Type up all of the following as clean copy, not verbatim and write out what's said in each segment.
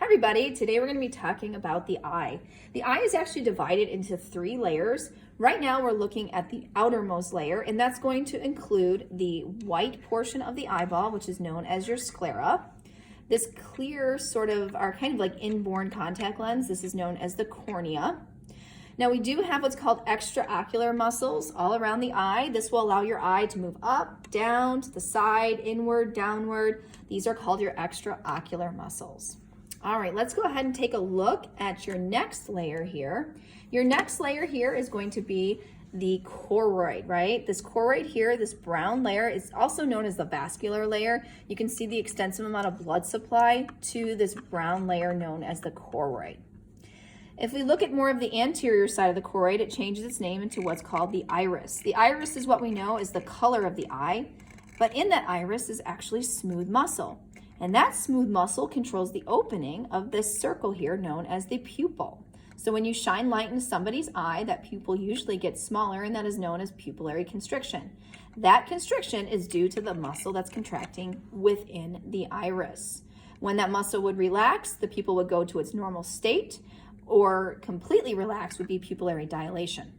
Hi everybody, today we're going to be talking about the eye. The eye is actually divided into 3 layers. Right now we're looking at the outermost layer, and that's going to include the white portion of the eyeball, which is known as your sclera. This clear sort of our kind of like inborn contact lens, this is known as the cornea. Now we do have what's called extraocular muscles all around the eye. This will allow your eye to move up, down, to the side, inward, downward. These are called your extraocular muscles. All right, let's go ahead and take a look at your next layer here. Your next layer here is going to be the choroid, right? This choroid here, this brown layer, is also known as the vascular layer. You can see the extensive amount of blood supply to this brown layer known as the choroid. If we look at more of the anterior side of the choroid, it changes its name into what's called the iris. The iris is what we know is the color of the eye, but in that iris is actually smooth muscle. And that smooth muscle controls the opening of this circle here known as the pupil. So when you shine light into somebody's eye, that pupil usually gets smaller, and that is known as pupillary constriction. That constriction is due to the muscle that's contracting within the iris. When that muscle would relax, the pupil would go to its normal state, or completely relax would be pupillary dilation.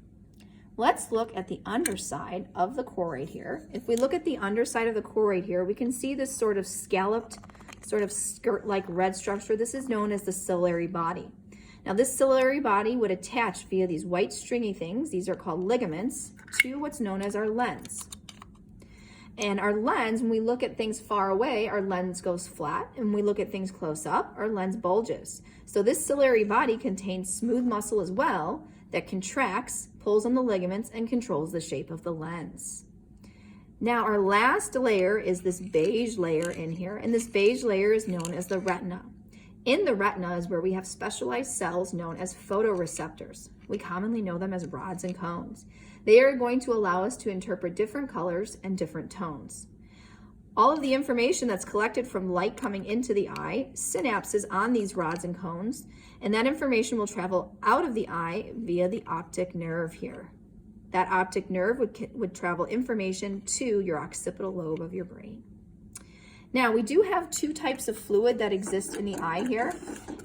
Let's look at the underside of the choroid here. If we look at the underside of the choroid here, we can see this sort of scalloped, sort of skirt-like red structure. This is known as the ciliary body. Now this ciliary body would attach via these white stringy things, these are called ligaments, to what's known as our lens. And our lens, when we look at things far away, our lens goes flat. And when we look at things close up, our lens bulges. So this ciliary body contains smooth muscle as well that contracts, pulls on the ligaments, and controls the shape of the lens. Now our last layer is this beige layer in here, and this beige layer is known as the retina. In the retina is where we have specialized cells known as photoreceptors. We commonly know them as rods and cones. They are going to allow us to interpret different colors and different tones. All of the information that's collected from light coming into the eye synapses on these rods and cones, and that information will travel out of the eye via the optic nerve here. That optic nerve would travel information to your occipital lobe of your brain. Now, we do have 2 types of fluid that exist in the eye here,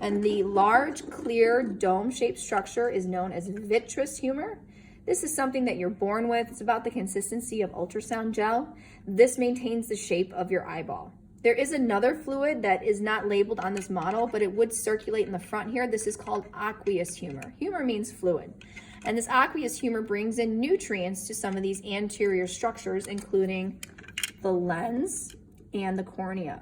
and the large, clear, dome-shaped structure is known as vitreous humor. This is something that you're born with. It's about the consistency of ultrasound gel. This maintains the shape of your eyeball. There is another fluid that is not labeled on this model, but it would circulate in the front here. This is called aqueous humor. Humor means fluid. And this aqueous humor brings in nutrients to some of these anterior structures, including the lens and the cornea.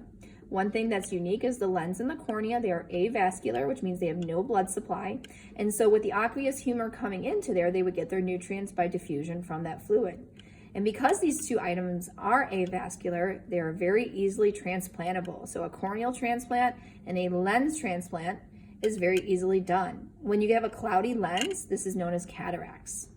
One thing that's unique is the lens and the cornea. They are avascular, which means they have no blood supply. And so with the aqueous humor coming into there, they would get their nutrients by diffusion from that fluid. And because these 2 items are avascular, they are very easily transplantable. So a corneal transplant and a lens transplant is very easily done. When you have a cloudy lens, this is known as cataracts.